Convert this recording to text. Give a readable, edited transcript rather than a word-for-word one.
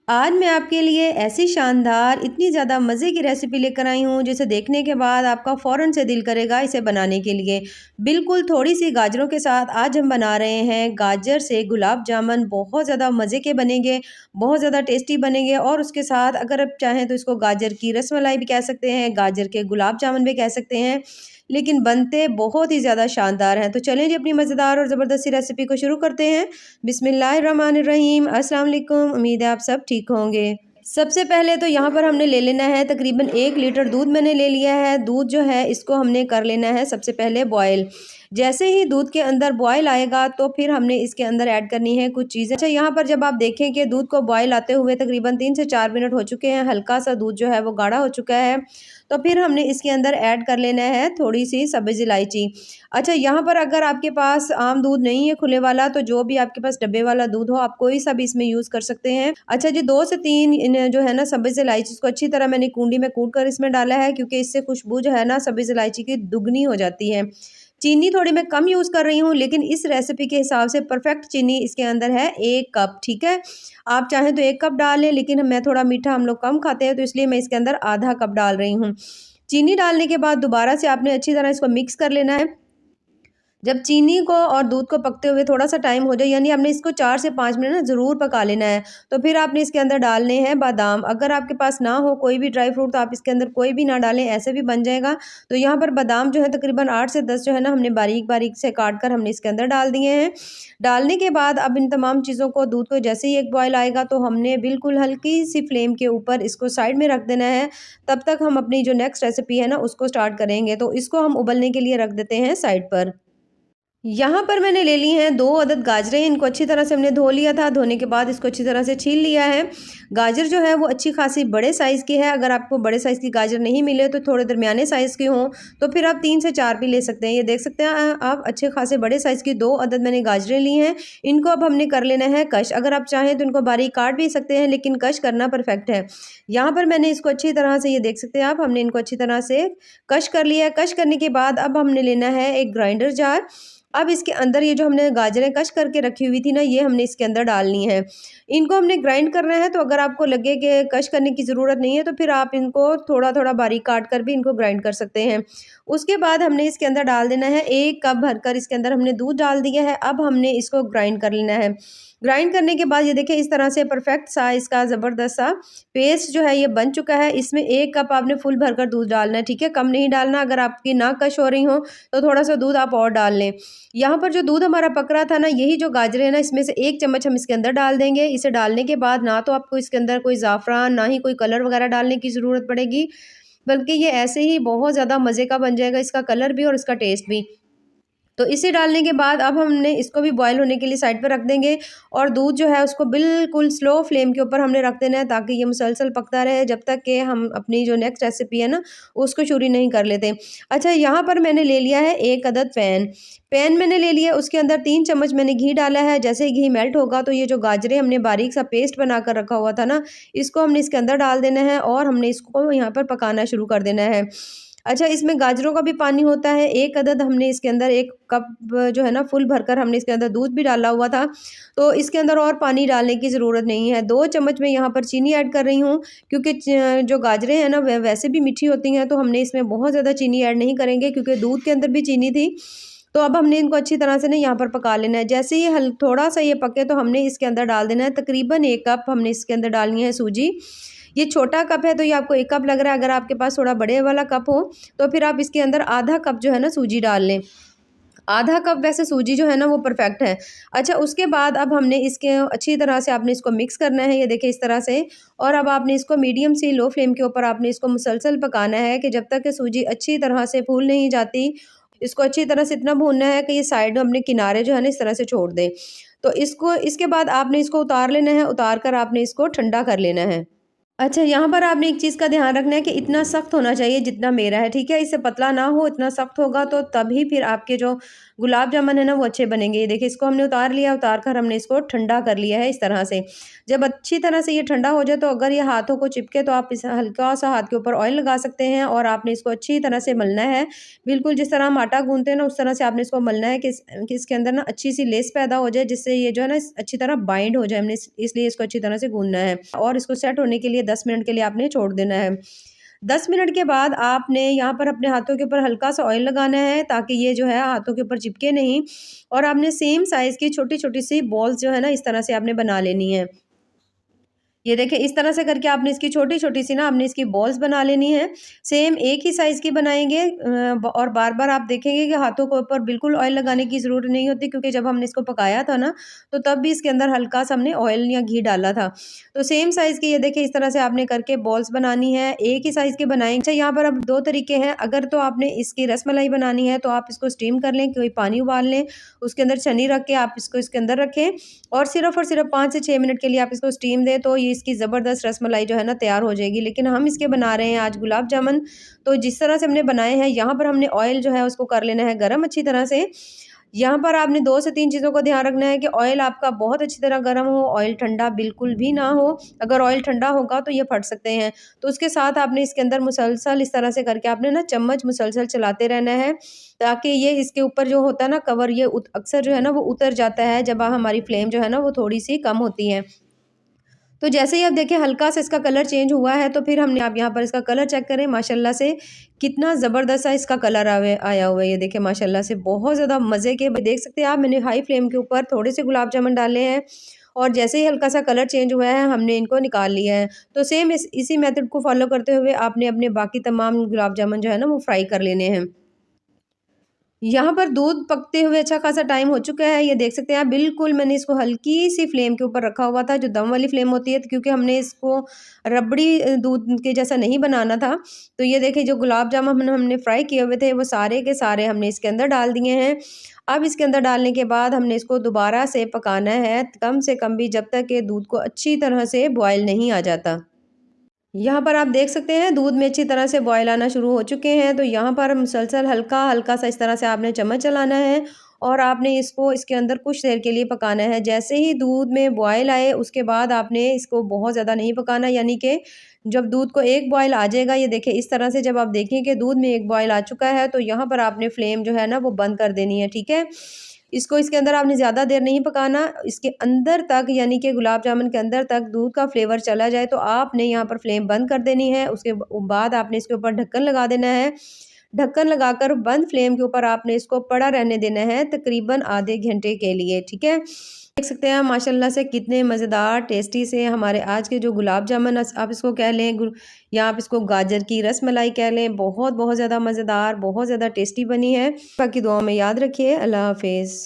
आज मैं आपके लिए ऐसी शानदार इतनी ज़्यादा मज़े की रेसिपी लेकर आई हूँ जिसे देखने के बाद आपका फ़ौरन से दिल करेगा इसे बनाने के लिए। बिल्कुल थोड़ी सी गाजरों के साथ आज हम बना रहे हैं गाजर से गुलाब जामुन। बहुत ज़्यादा मज़े के बनेंगे, बहुत ज़्यादा टेस्टी बनेंगे और उसके साथ अगर आप चाहें तो इसको गाजर की रसमलाई भी कह सकते हैं, गाजर के गुलाब जामुन भी कह सकते हैं। लेकिन बनते बहुत ही ज़्यादा शानदार हैं। तो चलें जी अपनी मज़ेदार और ज़बरदस्ती रेसिपी को शुरू करते हैं। बिस्मिल्लाहिर्रहमानिर्रहीम। अस्सलाम वालेकुम। उम्मीद है आप सब ठीक होंगे। सबसे पहले तो यहाँ पर हमने ले लेना है तकरीबन 1 लीटर दूध मैंने ले लिया है। दूध जो है इसको हमने कर लेना है सबसे पहले बॉयल। जैसे ही दूध के अंदर बॉयल आएगा तो फिर हमने इसके अंदर ऐड करनी है कुछ चीज़ें। अच्छा, यहाँ पर जब आप देखें कि दूध को बॉयल आते हुए तकरीबन 3 से 4 मिनट हो चुके हैं, हल्का सा दूध जो है वो गाढ़ा हो चुका है, तो फिर हमने इसके अंदर ऐड कर लेना है थोड़ी सी सब्ज़ इलायची। अच्छा, यहाँ पर अगर आपके पास आम दूध नहीं है खुले वाला, तो जो भी आपके पास डब्बे वाला दूध हो आप कोई सा भी इसमें यूज़ कर सकते हैं। अच्छा जी, 2 से 3 इन जो है ना सब्ज़ इलायची को अच्छी तरह मैंने कूंडी में कूट कर इसमें डाला है, क्योंकि इससे खुशबू जो है ना सब्ज़ इलायची की दुगनी हो जाती है। चीनी थोड़ी मैं कम यूज़ कर रही हूँ, लेकिन इस रेसिपी के हिसाब से परफेक्ट चीनी इसके अंदर है 1 कप, ठीक है? आप चाहें तो 1 कप डाल लें, लेकिन मैं थोड़ा मीठा हम लोग कम खाते हैं तो इसलिए मैं इसके अंदर आधा कप डाल रही हूँ। चीनी डालने के बाद दोबारा से आपने अच्छी तरह इसको मिक्स कर लेना है। जब चीनी को और दूध को पकते हुए थोड़ा-सा टाइम हो जाए, यानी आपने इसको 4 से 5 मिनट ना ज़रूर पका लेना है, तो फिर आपने इसके अंदर डालने हैं बादाम। अगर आपके पास ना हो कोई भी ड्राई फ्रूट तो आप इसके अंदर कोई भी ना डालें, ऐसे भी बन जाएगा। तो यहाँ पर बादाम जो है तकरीबन 8 से 10 जो है ना हमने बारीक-बारीक से काट कर हमने इसके अंदर डाल दिए हैं। डालने के बाद अब इन तमाम चीज़ों को, दूध को जैसे ही एक बॉयल आएगा तो हमने बिल्कुल हल्की-सी फ्लेम के ऊपर इसको साइड में रख देना है। तब तक हम अपनी जो नेक्स्ट रेसिपी है ना उसको स्टार्ट करेंगे। तो इसको हम उबलने के लिए रख देते हैं साइड पर। यहाँ पर मैंने ले ली हैं 2 अदद गाजरें। इनको अच्छी तरह से हमने धो लिया था। धोने के बाद इसको अच्छी तरह से छील लिया है। गाजर जो है वो अच्छी खासी बड़े साइज़ की है। अगर आपको बड़े साइज़ की गाजर नहीं मिले तो थोड़े दरमियाने साइज़ की हों तो फिर आप 3 से 4 भी ले सकते हैं। ये देख सकते हैं आप अच्छे खासे बड़े साइज़ की 2 अदद मैंने गाजरें ली हैं। इनको अब हमने कर लेना है कश। अगर आप चाहें तो इनको बारीक काट भी सकते हैं, लेकिन कश करना परफेक्ट है। यहाँ पर मैंने इसको अच्छी तरह से, ये देख सकते हैं आप, हमने इनको अच्छी तरह से कश कर लिया है। कश करने के बाद अब हमने लेना है एक ग्राइंडर जार। अब इसके अंदर ये जो हमने गाजरें कश करके रखी हुई थी ना, ये हमने इसके अंदर डालनी है। इनको हमने ग्राइंड करना है, तो अगर आपको लगे कि कश करने की ज़रूरत नहीं है तो फिर आप इनको थोड़ा-थोड़ा बारीक काट कर भी इनको ग्राइंड कर सकते हैं। उसके बाद हमने इसके अंदर डाल देना है 1 कप भरकर, इसके अंदर हमने दूध डाल दिया है। अब हमने इसको ग्राइंड कर लेना है। ग्राइंड करने के बाद ये देखिए इस तरह से परफेक्ट सा इसका ज़बरदस्त सा पेस्ट जो है ये बन चुका है। इसमें 1 कप आपने फुल भरकर दूध डालना है, ठीक है? कम नहीं डालना। अगर आपकी ना कश हो रही हो तो थोड़ा-सा दूध आप और डाल लें। यहाँ पर जो दूध हमारा पक रहा था ना, यही जो गाजरें हैं ना, इसमें से 1 चम्मच हम इसके अंदर डाल देंगे। इसे डालने के बाद ना तो आपको इसके अंदर कोई ज़ाफ़रान, ना ही कोई कलर वगैरह डालने की ज़रूरत पड़ेगी, बल्कि ये ऐसे ही बहुत ज़्यादा मज़े का बन जाएगा, इसका कलर भी और इसका टेस्ट भी। तो इसे डालने के बाद अब हमने इसको भी बॉयल होने के लिए साइड पर रख देंगे और दूध जो है उसको बिल्कुल स्लो फ्लेम के ऊपर हमने रख देना है, ताकि ये मुसलसल पकता रहे जब तक कि हम अपनी जो नेक्स्ट रेसिपी है ना उसको शुरू नहीं कर लेते। अच्छा, यहाँ पर मैंने ले लिया है 1 अदद पैन मैंने ले लिया, उसके अंदर 3 चम्मच मैंने घी डाला है। जैसे ही घी मेल्ट होगा तो ये जो गाजरें हमने बारीक सा पेस्ट बना कर रखा हुआ था ना, इसको हमने इसके अंदर डाल देना है और हमने इसको यहाँ पर पकाना शुरू कर देना है। अच्छा, इसमें गाजरों का भी पानी होता है। 1 अदद हमने इसके अंदर 1 कप जो है ना फुल भरकर हमने इसके अंदर दूध भी डाला हुआ था, तो इसके अंदर और पानी डालने की ज़रूरत नहीं है। 2 चम्मच मैं यहाँ पर चीनी ऐड कर रही हूँ, क्योंकि जो गाजरें हैं ना वैसे भी मीठी होती हैं, तो हमने इसमें बहुत ज़्यादा चीनी ऐड नहीं करेंगे, क्योंकि दूध के अंदर भी चीनी थी। तो अब हमने इनको अच्छी तरह से ना यहाँ पर पका लेना है। जैसे ही हल थोड़ा-सा ये पके तो हमने इसके अंदर डाल देना है तकरीबन 1 कप हमने इसके अंदर डालनी है सूजी। ये छोटा कप है तो ये आपको 1 कप लग रहा है। अगर आपके पास थोड़ा बड़े वाला कप हो तो फिर आप इसके अंदर आधा कप जो है ना सूजी डाल लें। आधा कप वैसे सूजी जो है ना वो परफेक्ट है। अच्छा, उसके बाद अब हमने इसके अच्छी तरह से आपने इसको मिक्स करना है, ये देखिए इस तरह से। और अब आपने इसको मीडियम से लो फ्लेम के ऊपर आपने इसको मुसलसल पकाना है कि जब तक कि सूजी अच्छी तरह से फूल नहीं जाती। इसको अच्छी तरह से इतना भूनना है कि ये साइड अपने किनारे जो है ना इस तरह से छोड़ दें। तो इसको इसके बाद आपने इसको उतार लेना है, उतार कर आपने इसको ठंडा कर लेना है। अच्छा, यहाँ पर आपने एक चीज़ का ध्यान रखना है कि इतना सख्त होना चाहिए जितना मेरा है, ठीक है? इससे पतला ना हो, इतना सख्त होगा तो तभी फिर आपके जो गुलाब जामुन है ना वो अच्छे बनेंगे। ये देखिए इसको हमने उतार लिया, उतार कर हमने इसको ठंडा कर लिया है इस तरह से। जब अच्छी तरह से ये ठंडा हो जाए तो अगर ये हाथों को चिपके तो आप इस हल्का-सा हाथ के ऊपर ऑयल लगा सकते हैं और आपने इसको अच्छी तरह से मलना है। बिल्कुल जिस तरह हम आटा गूँथते हैं ना उस तरह से आपने इसको मलना है कि इसके अंदर ना अच्छी-सी लेस पैदा हो जाए जिससे ये जो है ना अच्छी तरह बाइंड हो जाए। हमने इसलिए इसको अच्छी तरह से गूँथना है और इसको सेट होने के लिए 10 मिनट के लिए आपने छोड़ देना है। 10 मिनट के बाद आपने यहाँ पर अपने हाथों के ऊपर हल्का-सा ऑयल लगाना है ताकि ये जो है हाथों के ऊपर चिपके नहीं और आपने सेम साइज़ की छोटी-छोटी सी बॉल्स जो है ना इस तरह से आपने बना लेनी है। ये देखिए इस तरह से करके आपने इसकी छोटी-छोटी सी ना आपने इसकी बॉल्स बना लेनी है। सेम एक ही साइज़ की बनाएँगे और बार-बार आप देखेंगे कि हाथों के ऊपर बिल्कुल ऑयल लगाने की ज़रूरत नहीं होती क्योंकि जब हमने इसको पकाया था ना, तो तब भी इसके अंदर हल्का-सा हमने ऑयल या घी डाला था। तो सेम साइज़ की ये देखिए इस तरह से आपने करके बॉल्स बनानी है, एक ही साइज़ की बनाएँगे। अच्छा यहाँ पर अब 2 तरीके हैं, अगर तो आपने इसकी रसमलाई बनानी है तो आप इसको स्टीम कर लें, कोई पानी उबाल लें, उसके अंदर छन्नी रख के आप इसको इसके अंदर रखें और सिर्फ़ 5 से 6 मिनट के लिए आप इसको स्टीम दें तो ये इसकी ज़बरदस्त रसमलाई जो है ना तैयार हो जाएगी। लेकिन हम इसके बना रहे हैं आज गुलाब जामुन, तो जिस तरह से हमने बनाए हैं यहाँ पर हमने ऑयल जो है उसको कर लेना है गरम अच्छी तरह से। यहाँ पर आपने 2 से 3 चीज़ों का ध्यान रखना है कि ऑयल आपका बहुत अच्छी तरह गरम हो, ऑयल ठंडा बिल्कुल भी ना हो। अगर ऑयल ठंडा होगा तो ये फट सकते हैं। तो उसके साथ आपने इसके अंदर मुसलसल इस तरह से करके आपने ना चम्मच मुसलसल चलाते रहना है, ताकि ये इसके ऊपर जो होता है ना कवर ये अक्सर जो है ना वो उतर जाता है जब हमारी फ्लेम जो है ना वो थोड़ी-सी कम होती है। तो जैसे ही आप देखें हल्का-सा इसका कलर चेंज हुआ है तो फिर हमने आप यहाँ पर इसका कलर चेक करें माशाल्लाह से कितना ज़बरदस्त सा इसका कलर आया हुआ है। ये देखिए माशाल्लाह से बहुत ज़्यादा मज़े के देख सकते हैं आप मैंने हाई फ्लेम के ऊपर थोड़े से गुलाब जामुन डाले हैं और जैसे ही हल्का-सा कलर चेंज हुआ है हमने इनको निकाल लिया है। तो सेम इसी मेथड को फ़ॉलो करते हुए आपने अपने बाकी तमाम गुलाब जामुन जो है ना वो फ्राई कर लेने हैं। यहाँ पर दूध पकते हुए अच्छा खासा टाइम हो चुका है, ये देख सकते हैं आप बिल्कुल मैंने इसको हल्की-सी फ्लेम के ऊपर रखा हुआ था, जो दम वाली फ्लेम होती है क्योंकि हमने इसको रबड़ी दूध के जैसा नहीं बनाना था। तो ये देखिए जो गुलाब जामुन हमने फ्राई किए हुए थे, वो सारे के सारे हमने इसके अंदर डाल दिए हैं। अब इसके अंदर डालने के बाद हमने इसको दोबारा से पकाना है, कम से कम भी जब तक ये दूध को अच्छी तरह से बॉयल नहीं आ जाता। यहाँ पर आप देख सकते हैं दूध में अच्छी तरह से बॉयल आना शुरू हो चुके हैं तो यहाँ पर मुसलसल हल्का-हल्का सा इस तरह से आपने चम्मच चलाना है और आपने इसको इसके अंदर कुछ देर के लिए पकाना है। जैसे ही दूध में बॉयल आए उसके बाद आपने इसको बहुत ज़्यादा नहीं पकाना यानी कि जब दूध को एक बॉयल आ जाएगा ये देखिए इस तरह से जब आप देखें कि दूध में एक बॉयल आ चुका है तो यहाँ पर आपने फ्लेम जो है ना वो बंद कर देनी है, ठीक है? इसको इसके अंदर आपने ज़्यादा देर नहीं पकाना, इसके अंदर तक यानी कि गुलाब जामुन के अंदर तक दूध का फ्लेवर चला जाए तो आपने यहाँ पर फ्लेम बंद कर देनी है। उसके बाद आपने इसके ऊपर ढक्कन लगा देना है। ढक्कन लगाकर बंद फ्लेम के ऊपर आपने इसको पड़ा रहने देना है तकरीबन आधे घंटे के लिए, ठीक है? देख सकते हैं माशाल्लाह से कितने मज़ेदार टेस्टी से हमारे आज के जो गुलाब जामुन आप इसको कह लें या आप इसको गाजर की रसमलाई कह लें, बहुत-बहुत ज़्यादा मज़ेदार, बहुत ज़्यादा टेस्टी बनी है। बाकी दुआओं में याद रखिए। अल्लाह हाफ़िज़।